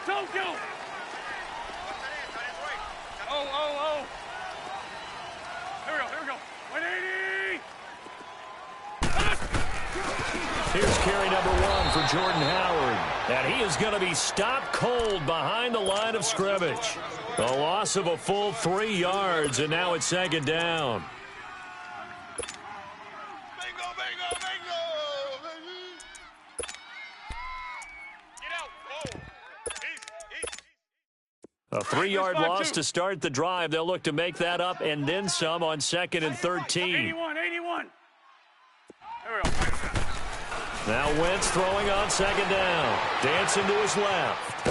Don't go! Oh. Here we go. 180! Here's carry number 1 for Jordan Howard. And he is going to be stopped cold behind the line of scrimmage. A loss of a full 3 yards, and now it's second down. A 3-yard loss to start the drive. They'll look to make that up and then some on 2nd and 13. 81. There we go. Now Wentz throwing on 2nd down. Dancing to his left.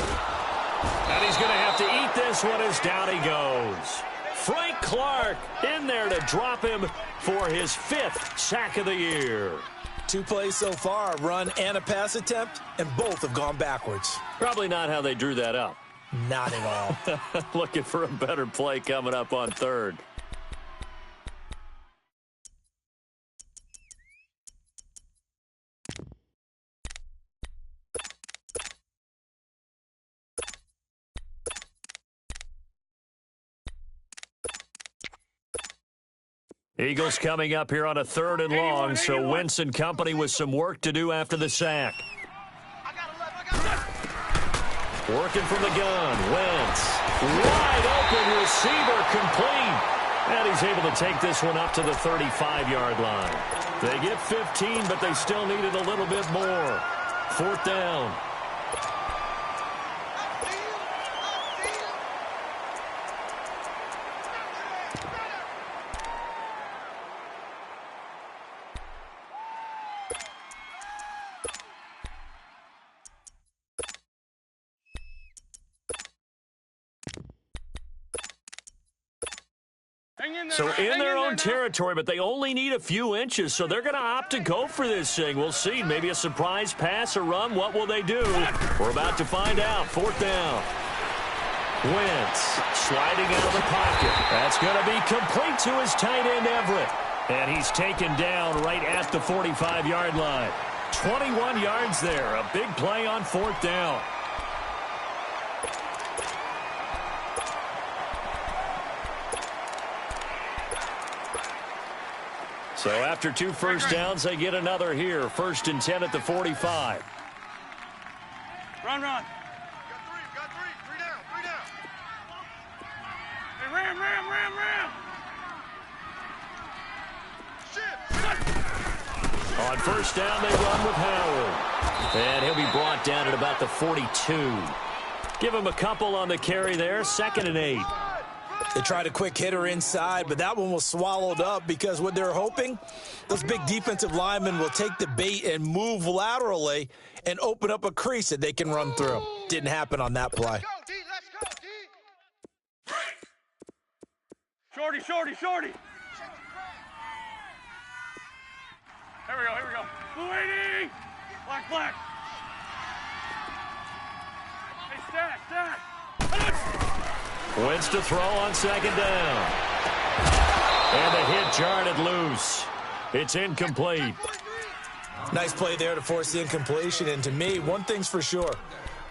And he's going to have to eat this one as down he goes. Frank Clark in there to drop him for his 5th sack of the year. 2 plays so far, a run and a pass attempt, and both have gone backwards. Probably not how they drew that up. Not at all. Looking for a better play coming up on 3rd. Eagles coming up here on a 3rd and long, so Wentz and company with some work to do after the sack. Working from the gun, Wentz. Wide open receiver complete. And he's able to take this one up to the 35-yard line. They get 15, but they still needed a little bit more. 4th down. So in their own territory, but they only need a few inches, so they're going to opt to go for this thing. We'll see. Maybe a surprise pass or run. What will they do? We're about to find out. 4th down. Wentz sliding out of the pocket. That's going to be complete to his tight end, Everett. And he's taken down right at the 45-yard line. 21 yards there. A big play on 4th down. So after 2 first downs, they get another here. 1st and 10 at the 45. Run. Got three. Three down. Hey, ram. On 1st down, they run with Howard. And he'll be brought down at about the 42. Give him a couple on the carry there. 2nd and 8. They tried a quick hitter inside, but that one was swallowed up because what they're hoping, those big defensive linemen will take the bait and move laterally and open up a crease that they can run through. Didn't happen on that play. Let's go, D. Shorty. Here we go. Blue 80. Black. Hey, stack. Wentz to throw on 2nd down. And the hit jarred loose. It's incomplete. Nice play there to force the incompletion. And to me, one thing's for sure.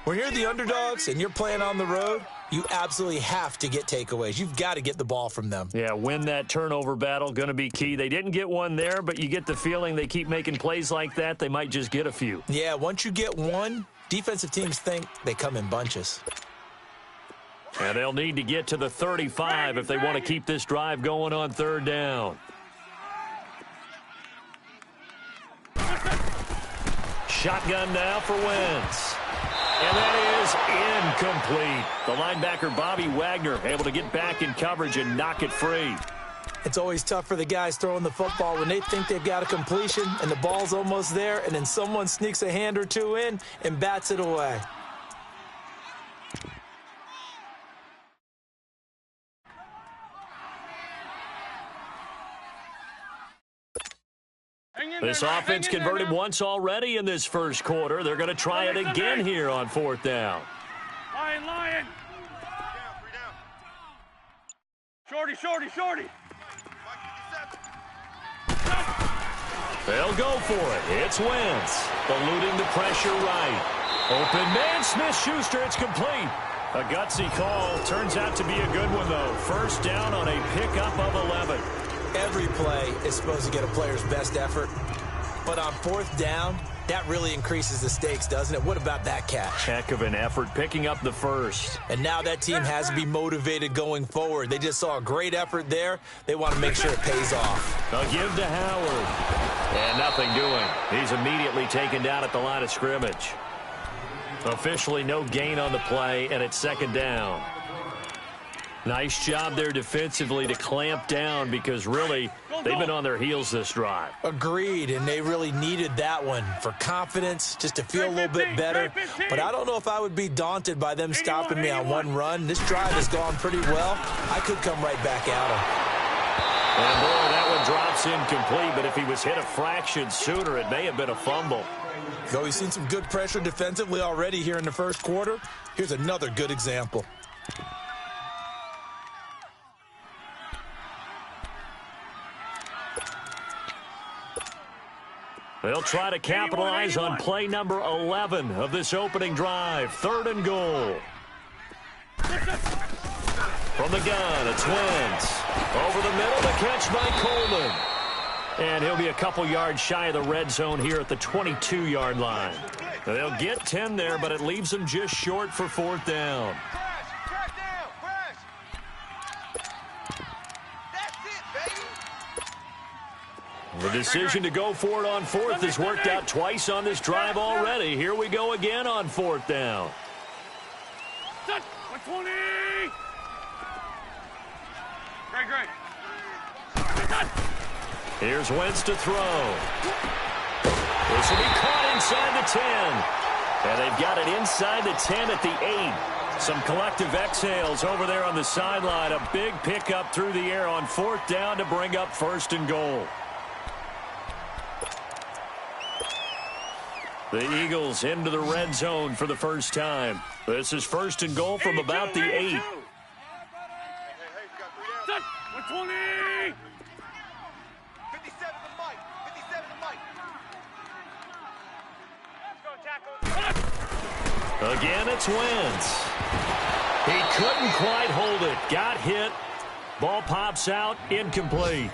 When you're the underdogs and you're playing on the road, you absolutely have to get takeaways. You've got to get the ball from them. Yeah, win that turnover battle, going to be key. They didn't get one there, but you get the feeling they keep making plays like that, they might just get a few. Yeah, once you get one, defensive teams think they come in bunches. And they'll need to get to the 35 if they want to keep this drive going on 3rd down. Shotgun now for Wentz. And that is incomplete. The linebacker, Bobby Wagner, able to get back in coverage and knock it free. It's always tough for the guys throwing the football when they think they've got a completion and the ball's almost there, and then someone sneaks a hand or two in and bats it away. This offense converted once already in this 1st quarter. They're going to try it again here on 4th down. Lion. Shorty. They'll go for it. It's Wentz, eluding the pressure right. Open man, Smith-Schuster, it's complete. A gutsy call. Turns out to be a good one, though. First down on a pickup of 11. Every play is supposed to get a player's best effort. But on fourth down, that really increases the stakes, doesn't it? What about that catch? Heck of an effort picking up the first. And now that team has to be motivated going forward. They just saw a great effort there. They want to make sure it pays off. They'll give to Howard. And nothing doing. He's immediately taken down at the line of scrimmage. Officially no gain on the play, and it's second down. Nice job there defensively to clamp down because really they've been on their heels this drive. Agreed, and they really needed that one for confidence, just to feel a little bit better. But I don't know if I would be daunted by them stopping me on one run. This drive has gone pretty well. I could come right back at them. And boy, that one drops incomplete, but if he was hit a fraction sooner, it may have been a fumble. Though we've seen some good pressure defensively already here in the first quarter, here's another good example. They'll try to capitalize on play number 11 of this opening drive. Third and goal. From the gun, it's Wentz. Over the middle, the catch by Coleman. And he'll be a couple yards shy of the red zone here at the 22-yard line. They'll get 10 there, but it leaves them just short for fourth down. The decision to go for it on fourth has worked out twice on this drive already. Here we go again on fourth down. 120! Great. Here's Wentz to throw. This will be caught inside the 10. And they've got it inside the 10 at the 8. Some collective exhales over there on the sideline. A big pickup through the air on fourth down to bring up first and goal. The Eagles into the red zone for the first time. This is first and goal from about the 8. 120! 57 to Mike. 57 to Mike. Again, it's Wentz. He couldn't quite hold it. Got hit. Ball pops out. Incomplete.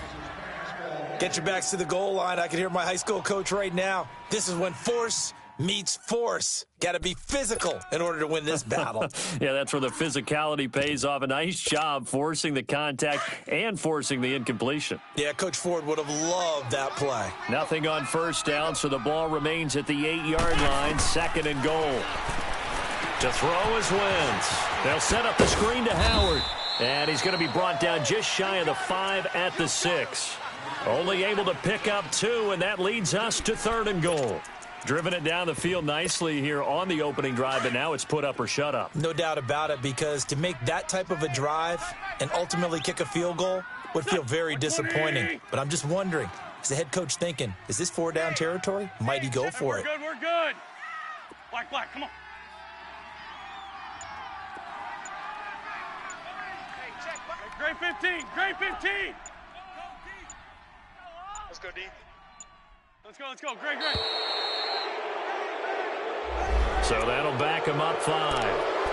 Get your backs to the goal line. I can hear my high school coach right now. This is when force meets force. Got to be physical in order to win this battle. Yeah, that's where the physicality pays off. A nice job forcing the contact and forcing the incompletion. Yeah, Coach Ford would have loved that play. Nothing on first down, so the ball remains at the 8-yard line. Second and goal. To throw is Wentz. They'll set up the screen to Howard. And he's going to be brought down just shy of the 5 at the 6. Only able to pick up 2, and that leads us to third and goal. Driven it down the field nicely here on the opening drive, but now it's put up or shut up. No doubt about it, because to make that type of a drive and ultimately kick a field goal would feel very disappointing. But I'm just wondering, is the head coach thinking, is this 4-down territory? Might he go for it? We're good. Black, come on. Great 15, great 15. Let's go, D. Let's go. Great. So that'll back him up 5.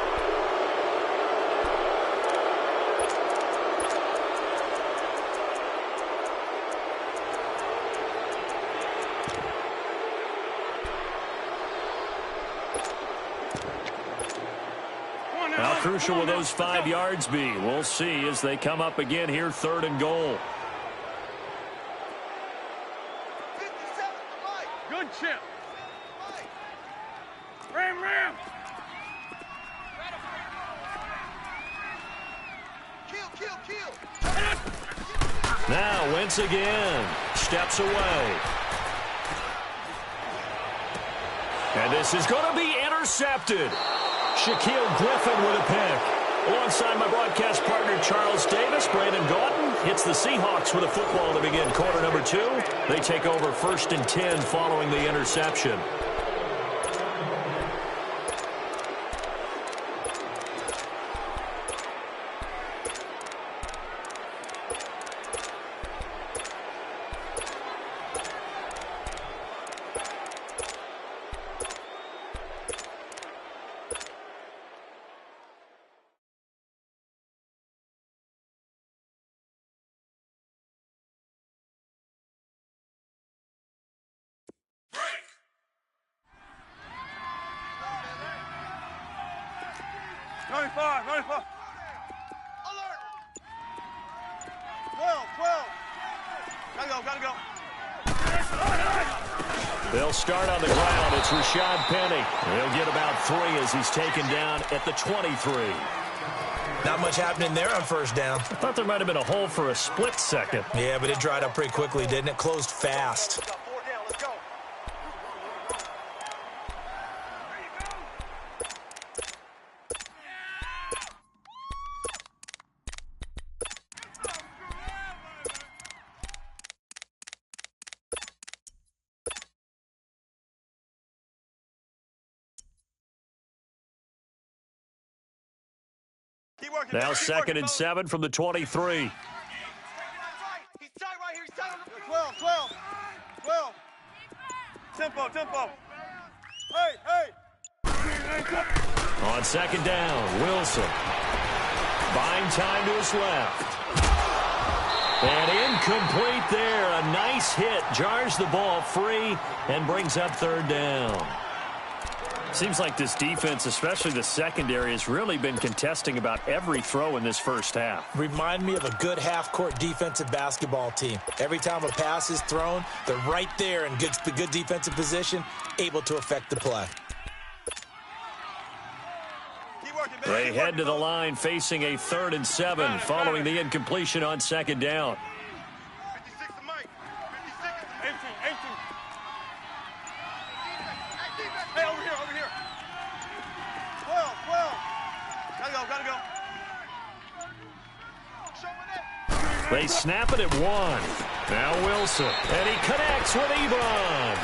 How crucial will those 5 yards be? We'll see as they come up again here, third and goal. Good chip. Ram. Kill. Now Wentz again. Steps away. And this is going to be intercepted. Shaquille Griffin with a pick. Alongside my broadcast partner, Charles Davis, Brandon Gauton hits the Seahawks with a football to begin quarter number 2. They take over first and 10 following the interception. Running far, running far. Alert! 12, 12. Gotta go. They'll start on the ground. It's Rashad Penny. He'll get about 3 as he's taken down at the 23. Not much happening there on first down. I thought there might have been a hole for a split second. Yeah, but it dried up pretty quickly, didn't it? Closed fast. Got 4 down, let's go. Keep working. Now keep second working, and fellas. 7 from the 23. He's tight right here. He's tight on the 12. Tempo. Hey. On second down, Wilson. Buying time to his left. And incomplete there. A nice hit. Jars the ball free and brings up third down. Seems like this defense, especially the secondary, has really been contesting about every throw in this first half. Remind me of a good half-court defensive basketball team. Every time a pass is thrown, they're right there in good defensive position, able to affect the play. Keep working, baby. They Keep head working, to the fellas. line facing a 3rd and 7 following the incompletion on second down. 56 to Mike. 56 to 18. Hey, over here. 12. Gotta go. Show me that. They snap it at 1. Now Wilson. And he connects with Ebron.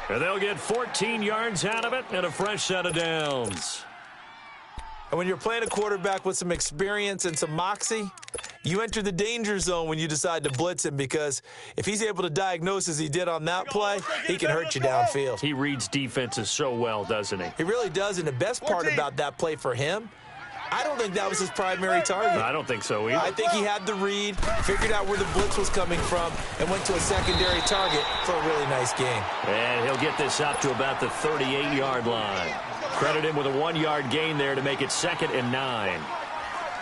And they'll get 14 yards out of it and a fresh set of downs. And when you're playing a quarterback with some experience and some moxie, you enter the danger zone when you decide to blitz him, because if he's able to diagnose as he did on that play, he can hurt you downfield. He reads defenses so well, doesn't he? He really does, and the best part about that play for him, I don't think that was his primary target. I don't think so either. I think he had the read, figured out where the blitz was coming from, and went to a secondary target for a really nice game. And he'll get this up to about the 38-yard line. Credit him with a 1-yard gain there to make it 2nd and 9.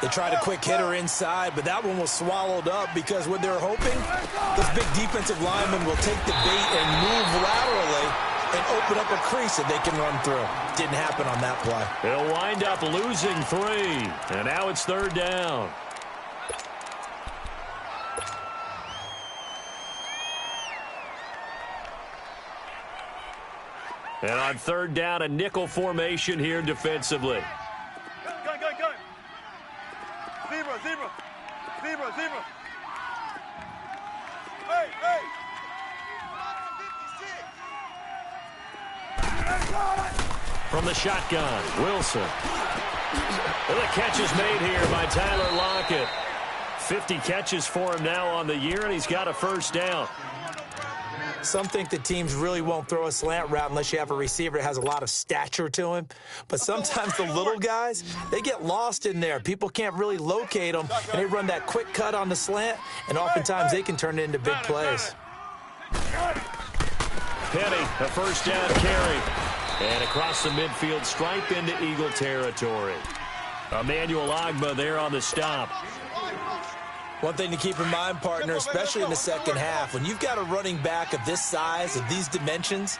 They tried a quick hitter inside, but that one was swallowed up because what they're hoping, those big defensive linemen will take the bait and move laterally and open up a crease that they can run through. Didn't happen on that play. They'll wind up losing 3. And now it's 3rd down. And on 3rd down, a nickel formation here defensively. Gun. Zebra. Hey. From the shotgun, Wilson. And the catch is made here by Tyler Lockett. 50 catches for him now on the year, and he's got a first down. Some think that teams really won't throw a slant route unless you have a receiver that has a lot of stature to him. But sometimes the little guys, they get lost in there. People can't really locate them, and they run that quick cut on the slant, and oftentimes they can turn it into big plays. Penny, a first down carry. And across the midfield stripe into Eagle territory. Emmanuel Ogbah there on the stop. One thing to keep in mind, partner, especially in the second half, when you've got a running back of this size, of these dimensions,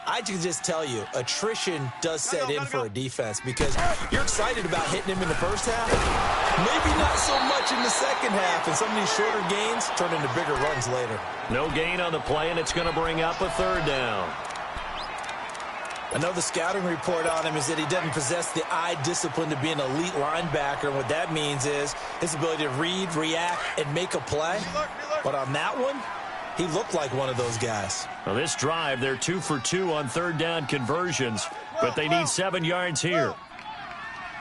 I can just tell you, attrition does set in for a defense, because you're excited about hitting him in the first half. Maybe not so much in the second half, and some of these shorter gains turn into bigger runs later. No gain on the play, and it's going to bring up a 3rd down. I know the scouting report on him is that he doesn't possess the eye discipline to be an elite linebacker. And what that means is his ability to read, react, and make a play. But on that one, he looked like one of those guys. Well, this drive, they're 2 for 2 on 3rd down conversions, but they need 7 yards here.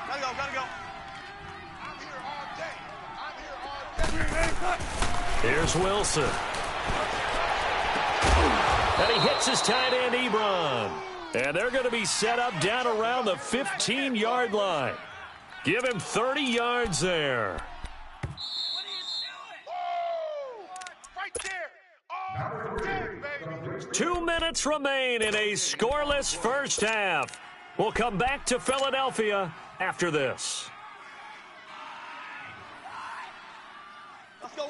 Gotta go. I'm here all day. Here's Wilson. And he hits his tight end, Ebron. And they're going to be set up down around the 15-yard line. Give him 30 yards there. Right there. Oh, damn, baby. 2 minutes remain in a scoreless first half. We'll come back to Philadelphia after this.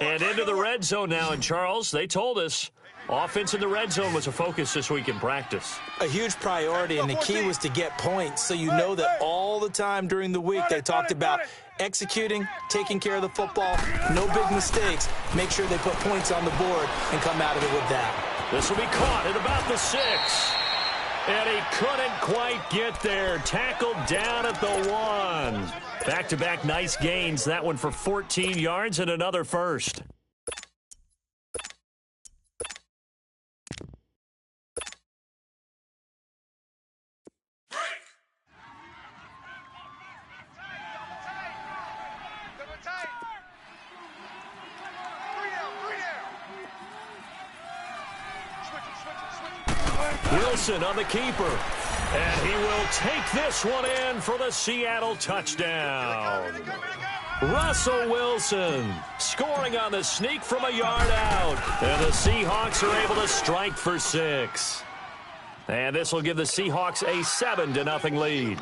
And into the red zone now. And, Charles, they told us offense in the red zone was a focus this week in practice. A huge priority, and the key was to get points. So you know that all the time during the week they talked about executing, taking care of the football, no big mistakes. Make sure they put points on the board and come out of it with that. This will be caught at about the 6. And he couldn't quite get there. Tackled down at the 1. Back-to-back nice gains. That one for 14 yards and another first. Wilson on the keeper. And he will take this one in for the Seattle touchdown. Russell Wilson scoring on the sneak from a yard out. And the Seahawks are able to strike for 6. And this will give the Seahawks a 7-0 lead.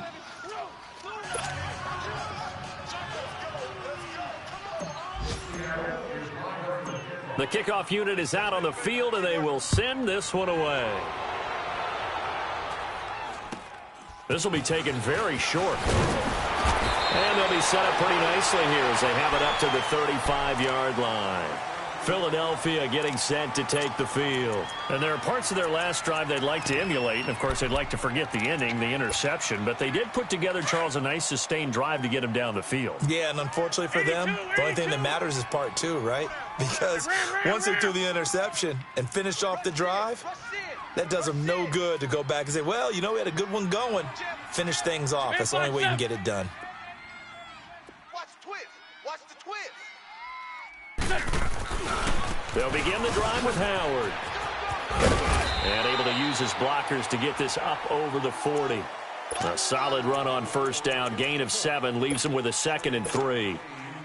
The kickoff unit is out on the field, and they will send this one away. This will be taken very short. And they'll be set up pretty nicely here as they have it up to the 35-yard line. Philadelphia getting set to take the field. And there are parts of their last drive they'd like to emulate. And, of course, they'd like to forget the ending, the interception. But they did put together, Charles, a nice sustained drive to get him down the field. Yeah, and unfortunately for them, the only thing that matters is part 2, right? Because once they threw the interception and finished off the drive, that does them no good to go back and say, well, you know, we had a good one going. Finish things off. That's the only way you can get it done. Watch the twist. Watch the twist. They'll begin the drive with Howard. And able to use his blockers to get this up over the 40. A solid run on first down. Gain of 7 leaves him with a 2nd and 3.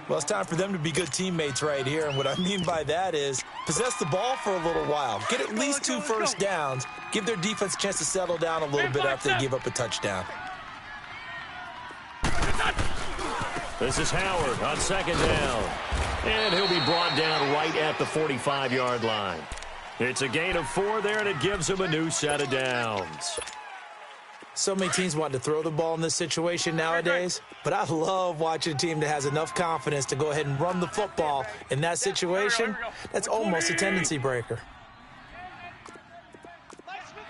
Well, it's time for them to be good teammates right here. And what I mean by that is possess the ball for a little while. Get at least 2 first downs. Give their defense a chance to settle down a little bit after they give up a touchdown. This is Howard on 2nd down. And he'll be brought down right at the 45-yard line. It's a gain of 4 there, and it gives him a new set of downs. So many teams want to throw the ball in this situation nowadays, but I love watching a team that has enough confidence to go ahead and run the football in that situation. That's almost a tendency breaker.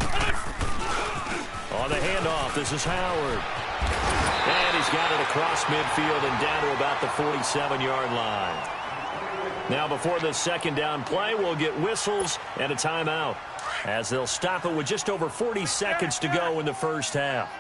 On the handoff, this is Howard. And he's got it across midfield and down to about the 47-yard line. Now before the 2nd down play, we'll get whistles and a timeout, as they'll stop it with just over 40 seconds to go in the first half.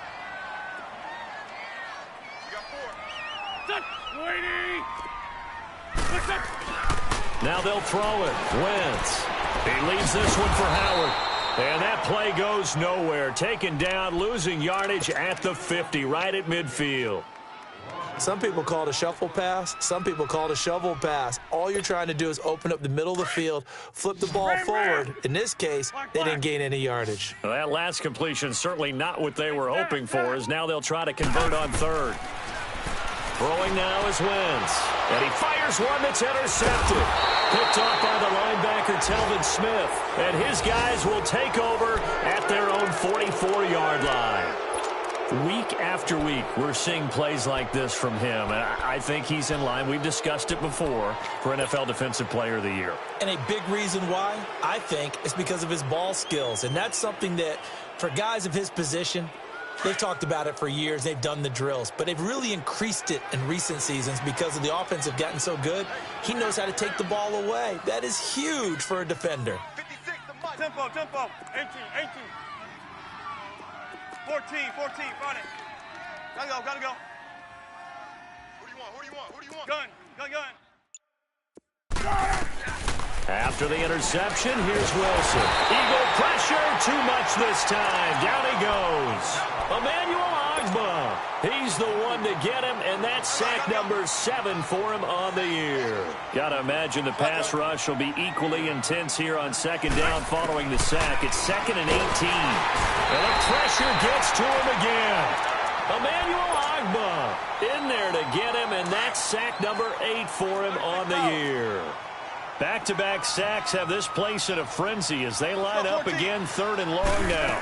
Now they'll throw it. Wentz. He leaves this one for Howard. And that play goes nowhere. Taken down, losing yardage at the 50, right at midfield. Some people call it a shuffle pass. Some people call it a shovel pass. All you're trying to do is open up the middle of the field, flip the ball forward. In this case, they didn't gain any yardage. Well, that last completion certainly not what they were hoping for, as now they'll try to convert on 3rd. Throwing now is Wentz. And he fires one that's intercepted. Picked off by the linebacker, Telvin Smith. And his guys will take over at their own 44-yard line. Week after week, we're seeing plays like this from him, and I think he's in line. We've discussed it before for NFL Defensive Player of the Year. And a big reason why, I think, is because of his ball skills. And that's something that, for guys of his position, they've talked about it for years. They've done the drills. But they've really increased it in recent seasons because of the offense have gotten so good. He knows how to take the ball away. That is huge for a defender. 56, the mic. Tempo, tempo. 18, 18. 14, 14, find it. Gotta go, gotta go. Who do you want? Who do you want? Who do you want? Gun, gun, gun. After the interception, here's Wilson. Eagle pressure, too much this time. Down he goes. Emmanuel Ogbah. He's the one to get him, and that's sack number 7 for him on the year. Got to imagine the pass rush will be equally intense here on 2nd down following the sack. It's 2nd and 18. And the pressure gets to him again. Emmanuel Agba in there to get him, and that's sack number 8 for him on the year. Back-to-back sacks have this place in a frenzy as they line up again, 3rd and long now.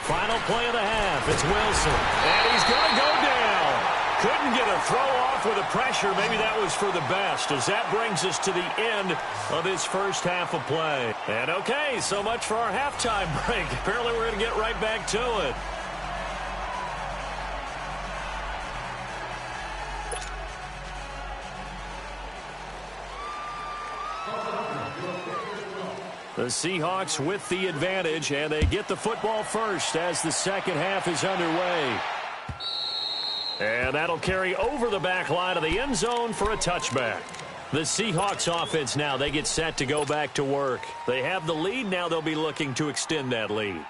Final play of the half. It's Wilson, and he's going to go down. Couldn't get a throw off with the pressure. Maybe that was for the best, as that brings us to the end of his first half of play. And okay, so much for our halftime break. Apparently we're going to get right back to it. The Seahawks with the advantage, and they get the football first as the second half is underway. And that'll carry over the back line of the end zone for a touchback. The Seahawks offense now, they get set to go back to work. They have the lead. Now they'll be looking to extend that lead.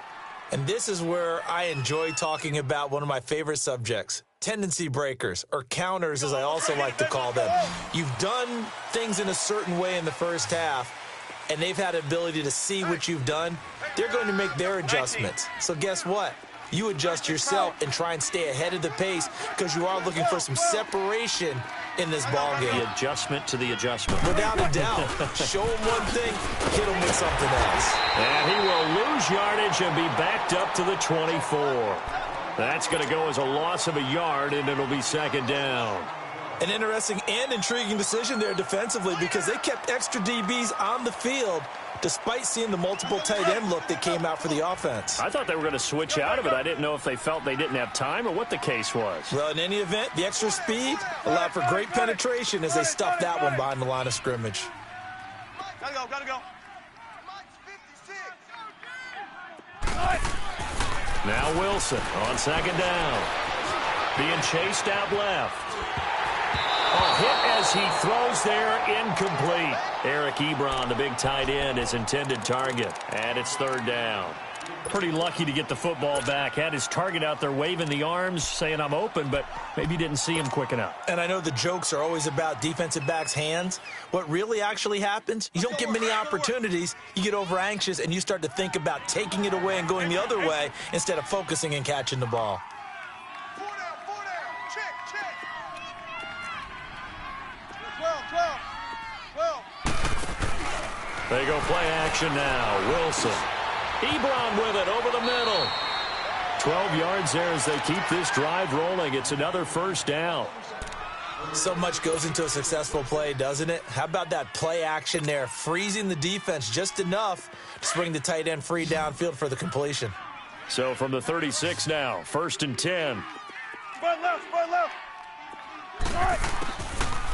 And this is where I enjoy talking about one of my favorite subjects, tendency breakers, or counters as I also like to call them. You've done things in a certain way in the first half, and they've had the ability to see what you've done. They're going to make their adjustments. So guess what? You adjust yourself and try and stay ahead of the pace because you are looking for some separation in this ball game. The adjustment to the adjustment. Without a doubt. Show him one thing, hit him with something else. And he will lose yardage and be backed up to the 24. That's going to go as a loss of a yard, and it'll be second down. An interesting and intriguing decision there defensively because they kept extra DBs on the field despite seeing the multiple tight end look that came out for the offense. I thought they were going to switch out of it. I didn't know if they felt they didn't have time or what the case was. Well, in any event, the extra speed allowed for great penetration as they stuffed that one behind the line of scrimmage. Gotta go, gotta go. Now Wilson on second down. Being chased out left. A hit as he throws there, incomplete. Eric Ebron, the big tight end, his intended target. And it's third down. Pretty lucky to get the football back. Had his target out there waving the arms, saying I'm open, but maybe didn't see him quick enough. And I know the jokes are always about defensive backs' hands. What really actually happens, you don't get many opportunities. You get over anxious, and you start to think about taking it away and going the other way instead of focusing and catching the ball. They go play action now. Wilson. Ebron with it over the middle. 12 yards there as they keep this drive rolling. It's another first down. So much goes into a successful play, doesn't it? How about that play action there, freezing the defense just enough to bring the tight end free downfield for the completion. So from the 36 now, 1st and 10. Spread left, spread left. All right.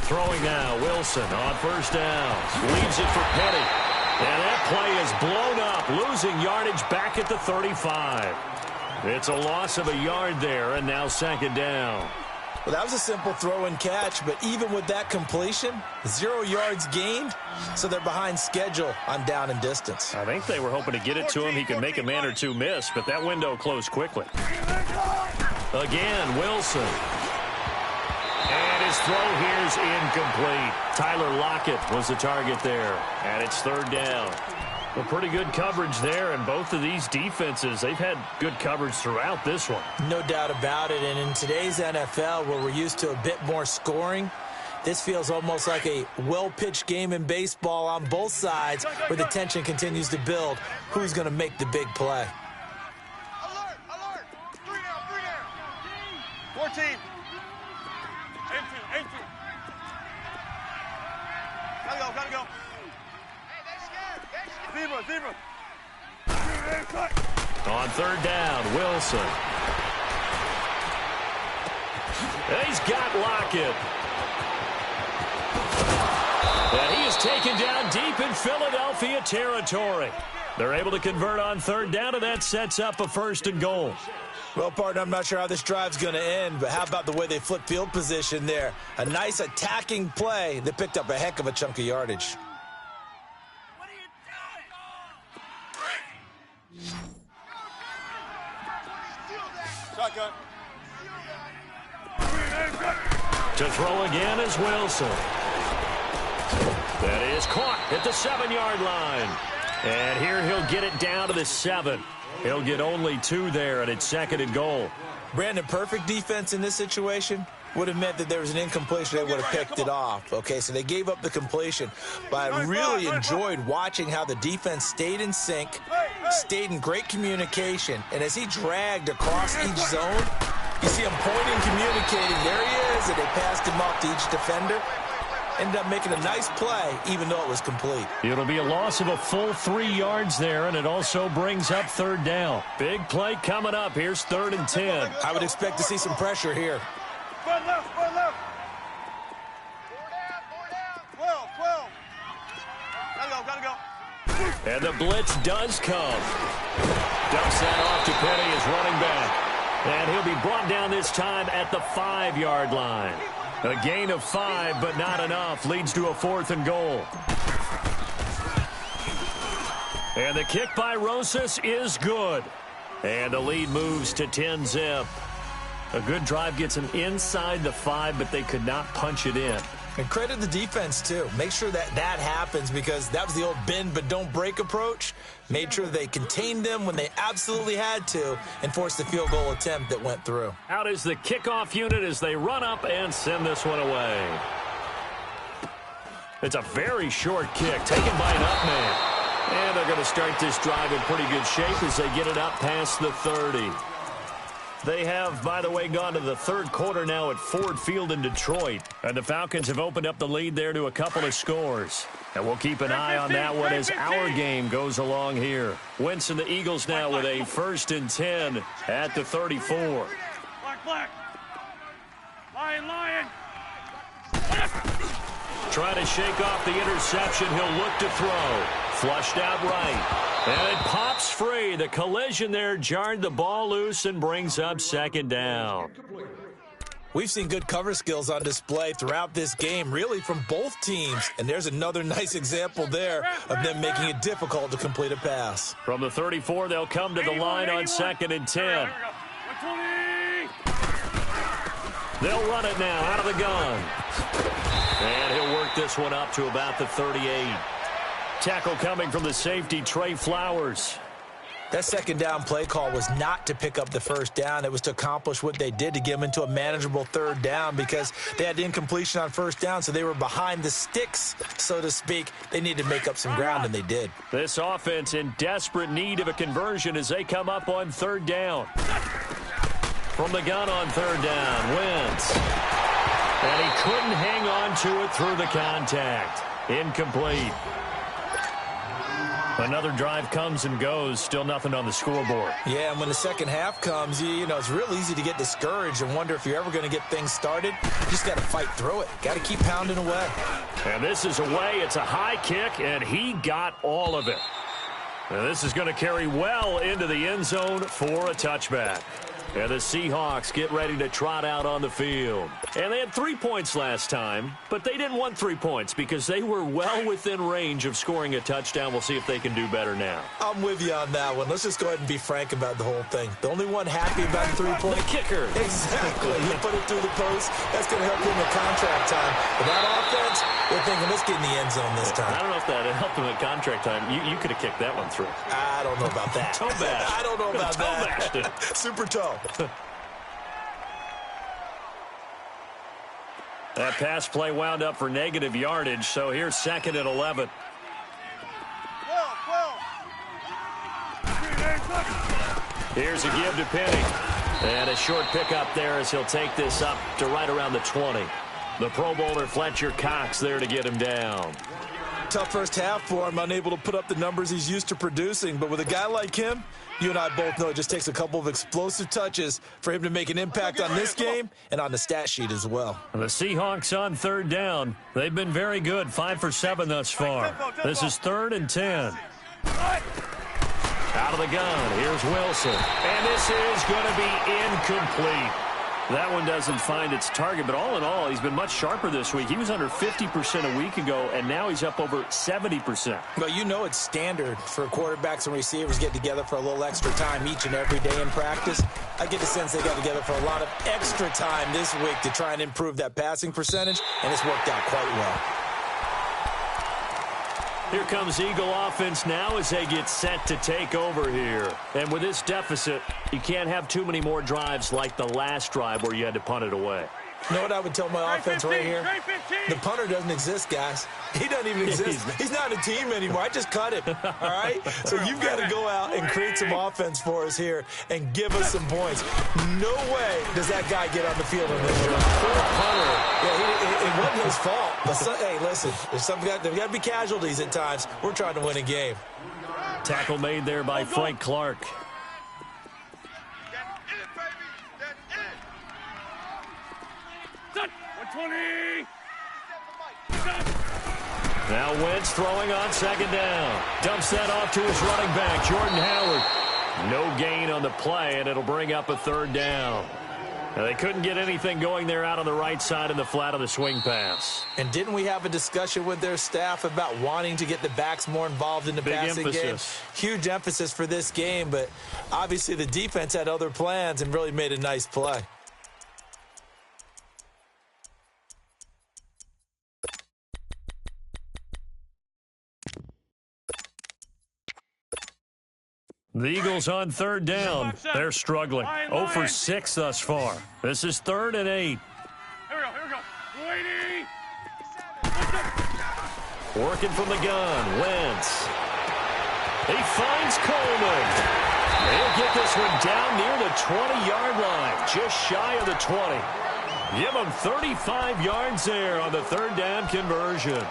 Throwing now, Wilson on first down. Leaves it for Petty. And that play is blown up, losing yardage back at the 35. It's a loss of a yard there, and now second down. Well, that was a simple throw and catch, but even with that completion, 0 yards gained, so they're behind schedule on down and distance. I think they were hoping to get it to him. He could make a man or two miss, but that window closed quickly. Again, Wilson. And his throw here's incomplete. Tyler Lockett was the target there, and it's third down. Well, pretty good coverage there, and both of these defenses, they've had good coverage throughout this one. No doubt about it, and in today's NFL, where we're used to a bit more scoring, this feels almost like a well-pitched game in baseball on both sides where the tension continues to build. Who's going to make the big play? Alert, alert. 3 down, 14. 18. Gotta go. Hey, Zebra. On third down, Wilson. And he's got Lockett. And he is taken down deep in Philadelphia territory. They're able to convert on third down, and that sets up a 1st and goal. Well, partner, I'm not sure how this drive's going to end, but how about the way they flip field position there? A nice attacking play that picked up a heck of a chunk of yardage. What are you doing? Shotgun. To throw again is Wilson. That is caught at the 7-yard line. And here he'll get it down to the 7. He'll get only 2 there, and it's 2nd and goal. Brandon, perfect defense in this situation would have meant that there was an incompletion. They would have picked it off. Okay, so they gave up the completion. But I really enjoyed watching how the defense stayed in sync, stayed in great communication. And as he dragged across each zone, you see him pointing, communicating. There he is, and they passed him off to each defender. Ended up making a nice play, even though it was complete. It'll be a loss of a full 3 yards there, and it also brings up third down. Big play coming up. Here's 3rd and 10. I would expect to see some pressure here. Spread left, spread left. 12, 12. Gotta go. And the blitz does come. Dumps that off to Penny as running back. And he'll be brought down this time at the 5-yard line. A gain of 5, but not enough. Leads to a 4th and goal. And the kick by Rosas is good. And the lead moves to 10-zip. A good drive gets them inside the 5, but they could not punch it in. And credit the defense, too. Make sure that happens, because that was the old bend but don't break approach. Made sure they contained them when they absolutely had to and forced the field goal attempt that went through. Out is the kickoff unit as they run up and send this one away. It's a very short kick taken by an up man. And they're going to start this drive in pretty good shape as they get it up past the 30. They have, by the way, gone to the 3rd quarter now at Ford Field in Detroit. And the Falcons have opened up the lead there to a couple of scores. And we'll keep an eye on that one as our game goes along here. Wentz and the Eagles now with a 1st and 10 at the 34. Black, black. Lion, lion. Trying to shake off the interception. He'll look to throw. Flushed out right. And it pops free. The collision there jarred the ball loose and brings up 2nd down. We've seen good cover skills on display throughout this game, really from both teams. And there's another nice example there of them making it difficult to complete a pass. From the 34, they'll come to the line on 2nd and 10. They'll run it now out of the gun. And he'll work this one up to about the 38. Tackle coming from the safety, Trey Flowers. That 2nd down play call was not to pick up the 1st down. It was to accomplish what they did to get them into a manageable 3rd down, because they had incompletion on 1st down, so they were behind the sticks, so to speak. They needed to make up some ground, and they did. This offense in desperate need of a conversion as they come up on 3rd down. From the gun on 3rd down, Wentz. And he couldn't hang on to it through the contact. Incomplete. Another drive comes and goes. Still nothing on the scoreboard. Yeah, and when the second half comes, you know, it's real easy to get discouraged and wonder if you're ever going to get things started. You just got to fight through it. Got to keep pounding away. And this is away. It's a high kick, and he got all of it. Now this is going to carry well into the end zone for a touchback. And the Seahawks get ready to trot out on the field. And they had 3 points last time, but they didn't want 3 points because they were well within range of scoring a touchdown. We'll see if they can do better now. I'm with you on that one. Let's just go ahead and be frank about the whole thing. The only one happy about the 3-point? The kicker. Exactly. You put it through the post. That's going to help you in the contract time. But that offense, they're thinking, let's get in the end zone this time. I don't know if that helped them at contract time. You could have kicked that one through. I don't know about that. Toe bash. I don't know about toe that. Bashed it. Super toe. That pass play wound up for negative yardage, so here's 2nd and 11. 12. Here's a give to Penny. And a short pickup there as he'll take this up to right around the 20. The Pro Bowler Fletcher Cox there to get him down. Tough first half for him, unable to put up the numbers he's used to producing. But with a guy like him, you and I both know it just takes a couple of explosive touches for him to make an impact on this game and on the stat sheet as well. The Seahawks on 3rd down. They've been very good, 5 for 7 thus far. This is 3rd and 10. Out of the gun, here's Wilson. And this is going to be incomplete. That one doesn't find its target, but all in all, he's been much sharper this week. He was under 50% a week ago, and now he's up over 70%. Well, you know it's standard for quarterbacks and receivers get together for a little extra time each and every day in practice. I get the sense they got together for a lot of extra time this week to try and improve that passing percentage, and it's worked out quite well. Here comes Eagle offense now as they get set to take over here. And with this deficit, you can't have too many more drives like the last drive where you had to punt it away. You know what I would tell my offense right here? The punter doesn't exist, guys. He doesn't even exist. He's not a team anymore. I just cut him, all right? So you've got to go out and create some offense for us here and give us some points. No way does that guy get on the field in this drive. Poor punter. Yeah, it wasn't his fault. But hey, listen, there's got to be casualties at times. We're trying to win a game. Tackle made there by Frank Clark. Now Wentz throwing on second down. Dumps that off to his running back, Jordan Howard. No gain on the play, and it'll bring up a third down. Now, they couldn't get anything going there out on the right side in the flat of the swing pass. And didn't we have a discussion with their staff about wanting to get the backs more involved in the passing game? Huge emphasis for this game, but obviously the defense had other plans and really made a nice play. The Eagles on third down. They're struggling. 0 for 6 thus far. This is 3rd and 8. Here we go. Working from the gun. Wentz. He finds Coleman. They'll get this one down near the 20-yard line. Just shy of the 20. Give them 35 yards there on the third down conversion.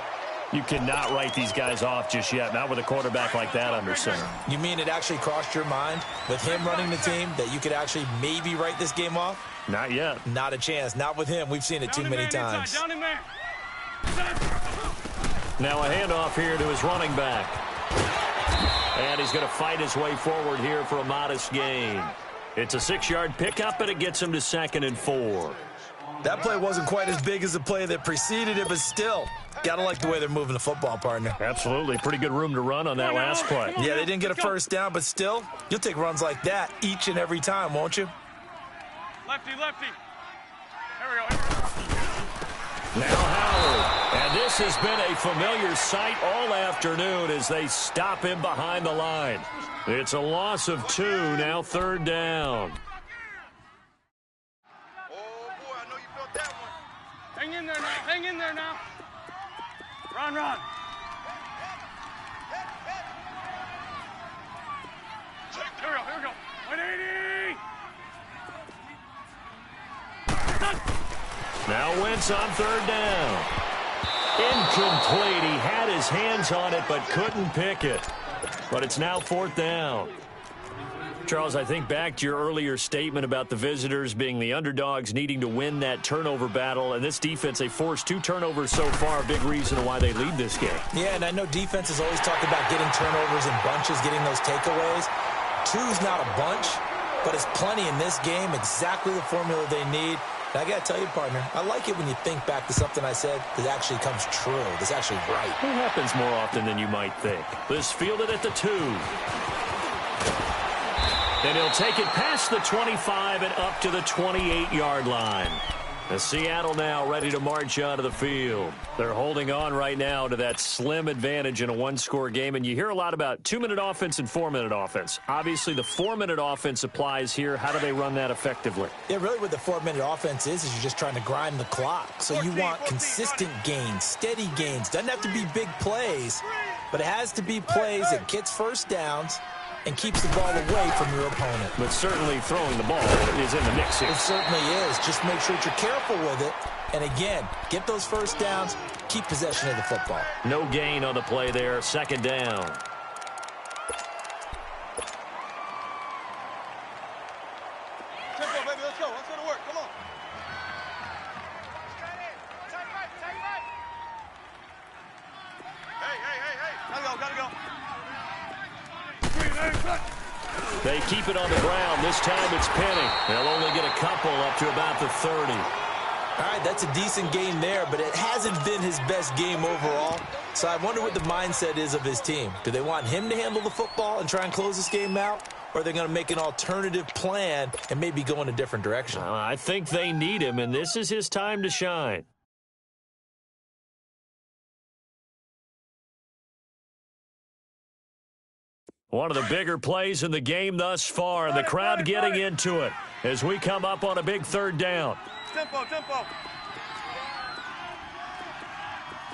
You cannot write these guys off just yet, not with a quarterback like that under center. You mean it actually crossed your mind with him running the team that you could actually maybe write this game off? Not yet. Not a chance. Not with him. We've seen it too many times. Now a handoff here to his running back. And he's going to fight his way forward here for a modest gain. It's a 6-yard pickup, and it gets him to 2nd and 4. That play wasn't quite as big as the play that preceded it, but still, gotta like the way they're moving the football, partner. Absolutely. Pretty good room to run on that last play. Yeah, they didn't get a first down, but still, you'll take runs like that each and every time, won't you? Lefty. Here we go. Now Howard. And this has been a familiar sight all afternoon as they stop him behind the line. It's a loss of 2, now 3rd down. Hang in there now. Run. Here we go. 180. Now Wentz on 3rd down. Incomplete. He had his hands on it but couldn't pick it. But it's now 4th down. Charles, I think back to your earlier statement about the visitors being the underdogs, needing to win that turnover battle. And this defense, they forced 2 turnovers so far, a big reason why they lead this game. Yeah, and I know defenses always talk about getting turnovers in bunches, getting those takeaways. 2's not a bunch, but it's plenty in this game, exactly the formula they need. And I got to tell you, partner, I like it when you think back to something I said that actually comes true, that's actually right. It happens more often than you might think. This fielded at the 2. And he'll take it past the 25 and up to the 28-yard line. As Seattle now ready to march onto the field. They're holding on right now to that slim advantage in a 1-score game. And you hear a lot about 2-minute offense and 4-minute offense. Obviously, the 4-minute offense applies here. How do they run that effectively? Yeah, really what the 4-minute offense is you're just trying to grind the clock. So you want consistent gains, steady gains. Doesn't have to be big plays, but it has to be plays that gets first downs and keeps the ball away from your opponent. But certainly throwing the ball is in the mix here. It certainly is. Just make sure that you're careful with it. And again, get those first downs, keep possession of the football. No gain on the play there, 2nd down. Tempo, baby, let's go. Let's go to work. Come on. Hey. Gotta go. They keep it on the ground. This time it's Penny. They'll only get a couple up to about the 30. All right, that's a decent game there, but it hasn't been his best game overall. So I wonder what the mindset is of his team. Do they want him to handle the football and try and close this game out? Or are they going to make an alternative plan and maybe go in a different direction? I think they need him, and this is his time to shine. One of the bigger plays in the game thus far, and the crowd getting into it as we come up on a big third down. Tempo, tempo.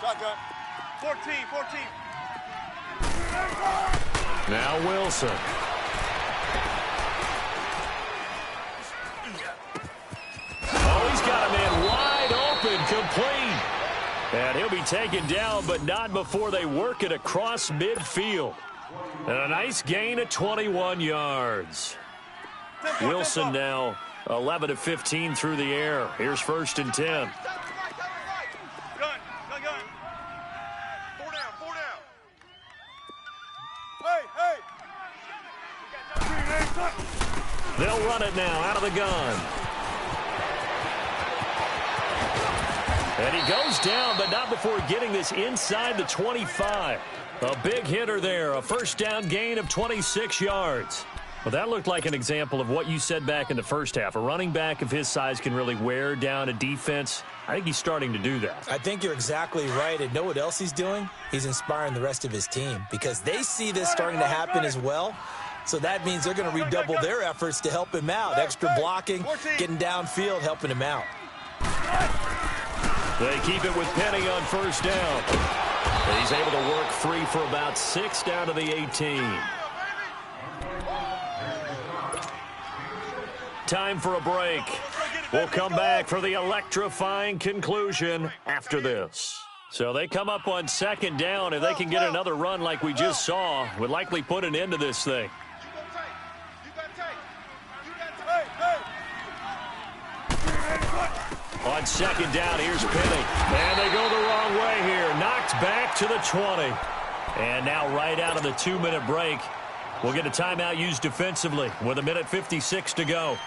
Shotgun. 14. Now Wilson. Oh, he's got a man wide open, complete. And he'll be taken down, but not before they work it across midfield. And a nice gain of 21 yards. Wilson now 11 of 15 through the air. Here's 1st and 10. Gun. 4 down. Hey. They'll run it now out of the gun. And he goes down, but not before getting this inside the 25. A big hitter there, a 1st down gain of 26 yards. Well, that looked like an example of what you said back in the first half. A running back of his size can really wear down a defense. I think he's starting to do that. I think you're exactly right. And know what else he's doing? He's inspiring the rest of his team because they see this starting to happen as well. So that means they're going to redouble their efforts to help him out. Extra blocking, getting downfield, helping him out. They keep it with Penny on 1st down. And he's able to work free for about 6 down to the 18. Time for a break. We'll come back for the electrifying conclusion after this. So they come up on 2nd down. If they can get another run like we just saw, would likely put an end to this thing. On 2nd down, here's Penny. And they go the wrong way here. Knocked back to the 20. And now right out of the 2-minute break, we'll get a timeout used defensively with 1:56 to go.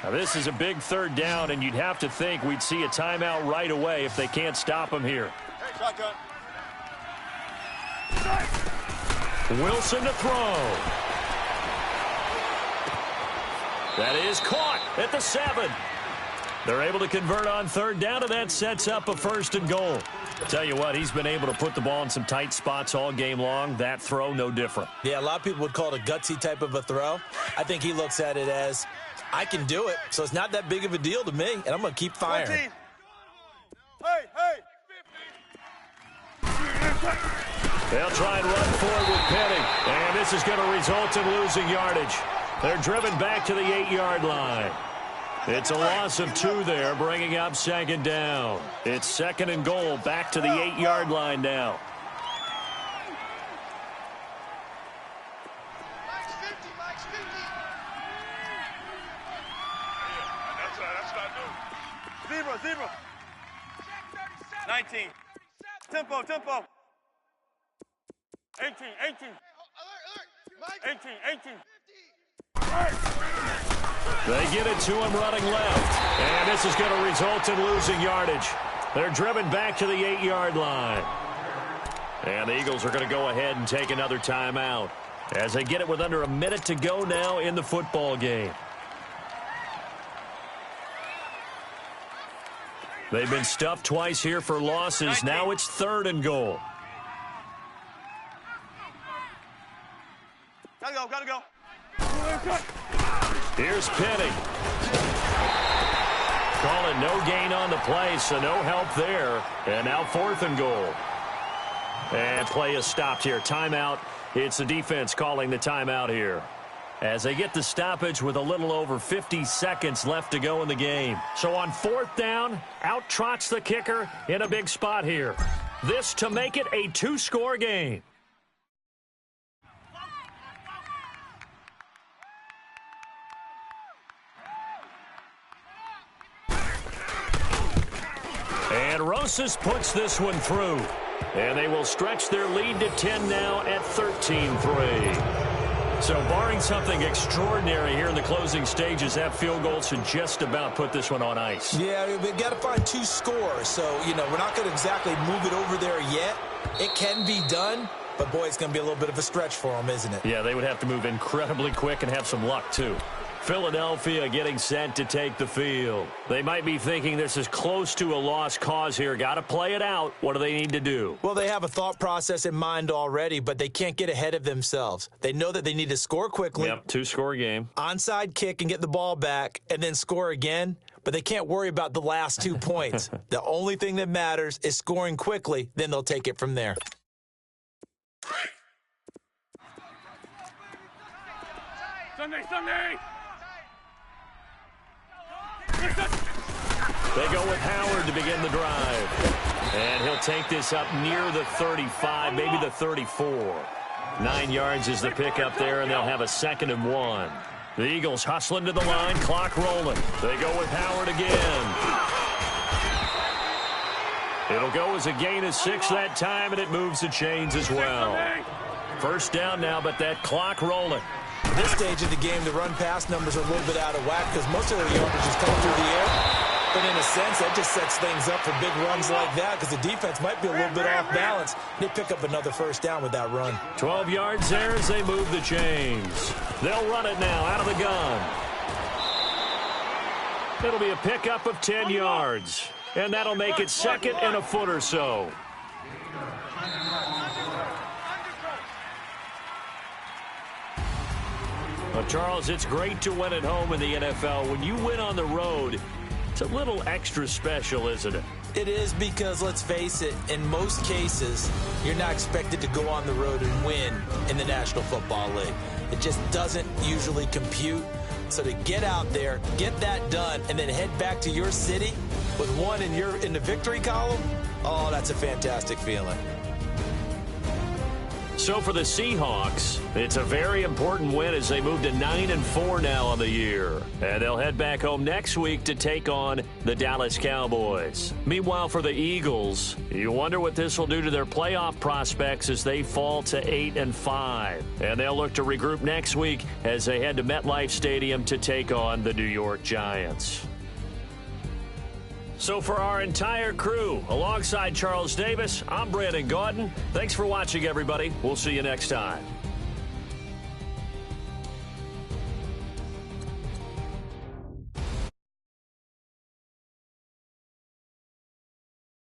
Now this is a big 3rd down, and you'd have to think we'd see a timeout right away if they can't stop him here. Shotgun. Wilson to throw. That is caught at the 7. They're able to convert on 3rd down, and that sets up a 1st and goal. Tell you what, he's been able to put the ball in some tight spots all game long. That throw, no different. Yeah, a lot of people would call it a gutsy type of a throw. I think he looks at it as, I can do it, so it's not that big of a deal to me, and I'm going to keep firing. 14. They'll try and run forward with Penny, and this is going to result in losing yardage. They're driven back to the 8-yard line. It's a loss of 2 there, bringing up 2nd down. It's 2nd and goal, back to the 8-yard line now. Max 50. That's not new. Zebra. 19. Tempo. 18. 18. They get it to him running left. And this is going to result in losing yardage. They're driven back to the 8-yard line. And the Eagles are going to go ahead and take another timeout as they get it with under 1 minute to go now in the football game. They've been stuffed twice here for losses. Now it's 3rd and goal. Gotta go. Here's Penny. Calling no gain on the play, so no help there. And now 4th and goal. And play is stopped here. Timeout. It's the defense calling the timeout here, as they get the stoppage with a little over 50 seconds left to go in the game. So on 4th down, out trots the kicker in a big spot here. This to make it a 2-score game. And Rosas puts this one through. And they will stretch their lead to 10 now at 13-3. So barring something extraordinary here in the closing stages, that field goal should just about put this one on ice. Yeah, we've got to find 2 scores. So, we're not going to exactly move it over there yet. It can be done, but, boy, it's going to be a little bit of a stretch for them, isn't it? Yeah, they would have to move incredibly quick and have some luck, too. Philadelphia getting set to take the field. They might be thinking this is close to a lost cause here. Got to play it out. What do they need to do? Well, they have a thought process in mind already, but they can't get ahead of themselves. They know that they need to score quickly. Yep, 2-score game. Onside kick and get the ball back and then score again, but they can't worry about the last 2 points. The only thing that matters is scoring quickly, then they'll take it from there. Sunday! They go with Howard to begin the drive. And he'll take this up near the 35, maybe the 34. 9 yards is the pickup there, and they'll have a 2nd and 1. The Eagles hustling to the line, clock rolling. They go with Howard again. It'll go as a gain of 6 that time, and it moves the chains as well. First down now, but that clock rolling. At this stage of the game, the run-pass numbers are a little bit out of whack because most of their yardage is coming through the air. But in a sense, that just sets things up for big runs like that because the defense might be a little bit off balance. They pick up another first down with that run. 12 yards there as they move the chains. They'll run it now out of the gun. It'll be a pickup of 10 yards. And that'll make it 2nd and a foot or so. Well, Charles, it's great to win at home in the NFL. When you win on the road, it's a little extra special, isn't it? It is because, let's face it, in most cases, you're not expected to go on the road and win in the National Football League. It just doesn't usually compute. So to get out there, get that done, and then head back to your city with one in the victory column, oh, that's a fantastic feeling. So for the Seahawks, it's a very important win as they move to 9-4 now on the year. And they'll head back home next week to take on the Dallas Cowboys. Meanwhile, for the Eagles, you wonder what this will do to their playoff prospects as they fall to 8-5. And they'll look to regroup next week as they head to MetLife Stadium to take on the New York Giants. So for our entire crew, alongside Charles Davis, I'm Brandon Gaudin. Thanks for watching, everybody. We'll see you next time.